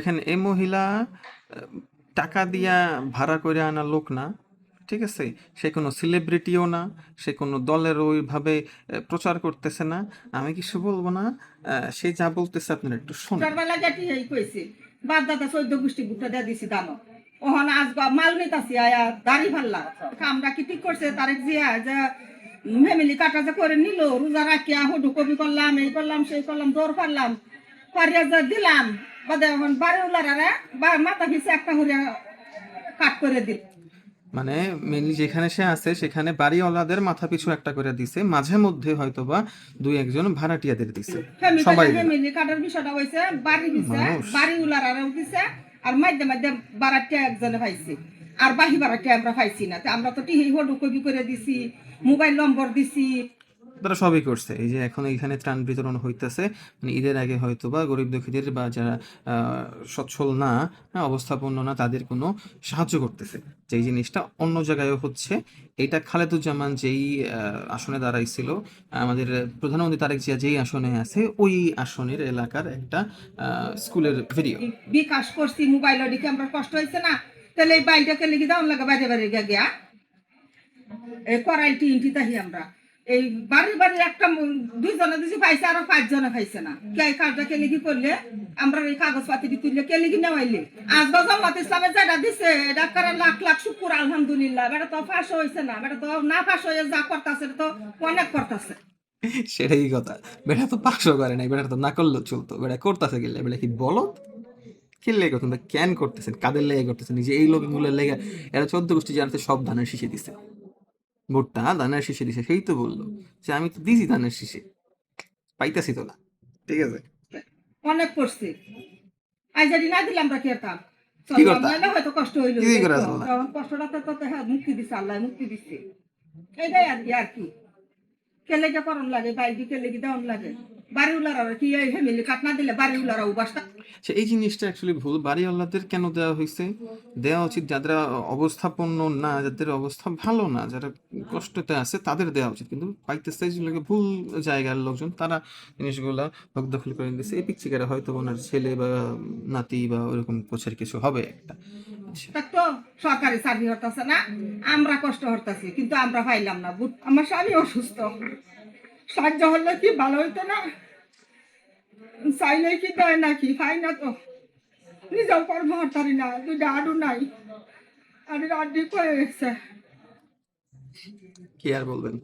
দেখেন এই মহিলা টাকা দিয়া ভাড়া করে আনা লোক না, ঠিক আছে? সে কোনো সেলিব্রিটিও না, সে কোনো দলের ওইভাবে প্রচার করতেছে না। আমি কিছু বলবো না, সে যা বলতেছে আপনারা একটু শোনেন। ছোটবেলা গেটি এই কইছি বাদ দাদা 14 গোষ্ঠী গুটা দিয়ে দিছি দানো ওহন আজ মাল নিতাছি আয়া দাড়ি ফাল্লা আমরা কি ঠিক করছে তারেক জিয়া যে ফ্যামিলি কাটা যে করে নিল রোজা রাখিয়া হুডু কবি করলাম এই করলাম সেই করলাম দৌড় পারলাম পারিয়া যে দিলাম বাদে এখন বাড়ি উলারে মাথা পিছে একটা করে কাট করে দিল। মানে মেনলি যেখানে সে আছে সেখানে বাড়িওয়ালাদের মাথা পিছু একটা করে দিছে, মাঝে মধ্যে হয়তোবা দুই একজন ভাড়াটিয়াদের দিছে, সবাই না। ফ্যামিলি কাটার বিষয়টা হইছে বাড়ি দিছে মানুষ বাড়ি উলারেও দিছে আর মাঝে মাঝে বারাটিয়া একজনে পাইছে আর বাহি বারাটিয়া আমরা পাইছি না আমরা তো টিহি হডু কবি করে দিছি মোবাইল নম্বর দিছি তারা সবই করছে। এই যে এখন এইখানে ত্রাণ বিতরণ হইতেছে, মানে ঈদের আগে হয়তো বা গরিব দুঃখীদের বা যারা সচ্ছল না, অবস্থাপন্ন না, তাদের কোনো সাহায্য করতেছে। যেই জিনিসটা অন্য জায়গায় হচ্ছে, এটা খালেদুজ্জামান যেই আসনে দাঁড়াইছিল, আমাদের প্রধানমন্ত্রী তারেক জিয়া যেই আসনে আছে ওই আসনের এলাকার একটা স্কুলের ভিডিও। বিকাশ করছি মোবাইল দিকে আমরা কষ্ট হয়েছে না তাহলে এই বাইলটাকে লিখে দাও লাগে বাইরে বাইরে গিয়া এই করাইটি ইন্টি তাহি আমরা এই বাড়ি বাড়ি একটা দুইজনে দিছি পাইছে আরো 5 জনে পাইছে না কে কাজটা কে লিখি করলে আমরা এই কাগজপাতি তুললে কে লিখি নেওয়াইলে আজ জামাত ইসলামে যেটা দিছে এটা করে লাখ লাখ শুকুর আলহামদুলিল্লাহ এটা তো ফাঁস হয়েছে না এটা তো না ফাঁস হয়ে যা করতেছে তো অনেক করতেছে। সেটাই কথা, বেটা তো পাঁচশো করে নাই, বেটা তো না করলেও চলতো, বেটা করতেছে গেলে বেটা কি বলো কি লেগে তোমরা ক্যান করতেছেন, কাদের লেগে করতেছেন? এই যে এই লোকগুলোর লেগে এরা 14 গোষ্ঠী জানতে সব ধানের শীষে দিছে, ভোটটা ধানের শীষে দিছে। সেই তো বললো যে আমি তো দিছি ধানের শীষে, পাইতাছি তো না। ঠিক আছে, অনেক করছি আজ যদি না দিলাম আমরা কেতাম কি করতা, হয়তো কষ্ট হইল কি করে চললা? কষ্টটা তো মুক্তি দিচ্ছে আল্লাহ মুক্তি দিচ্ছে এইটাই আর কি আর কি কেলেকে করন লাগে বাইরে কেলেকে দেওয়ান লাগে বাড়ি উলার কি এই ফ্যামিলি কাট না দিলে বাড়ি উলার অবস্থা। সে এই জিনিসটা অ্যাকচুয়ালি ভুল। বাড়িওয়ালাদের কেন দেওয়া হয়েছে? দেওয়া উচিত যারা অবস্থাপন্ন না, যাদের অবস্থা ভালো না, যারা কষ্টতে আছে তাদের দেওয়া উচিত, কিন্তু পাইতেছে যেগুলোকে ভুল জায়গার লোকজন তারা জিনিসগুলা হক দখল করে নিতেছে। এই পিচ্চিকারা হয়তো ওনার ছেলে বা নাতি বা ওরকম কোচের কিছু হবে একটা। তো সরকারি চাকরি হতেছে না আমরা কষ্ট হতেছি কিন্তু আমরা পাইলাম না আমার স্বামী অসুস্থ সাহায্য হলে কি ভালো হইতো না চাইলে কি দেয় নাকি পাই না তো নিজেও কর্ম হতারি না দুইটা আডু নাই আর আড্ডি করে গেছে। কি আর বলবেন,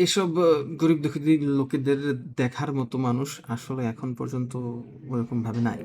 এসব গরিব দুঃখী লোকেদের দেখার মতো মানুষ আসলে এখন পর্যন্ত ওরকম ভাবে নাই।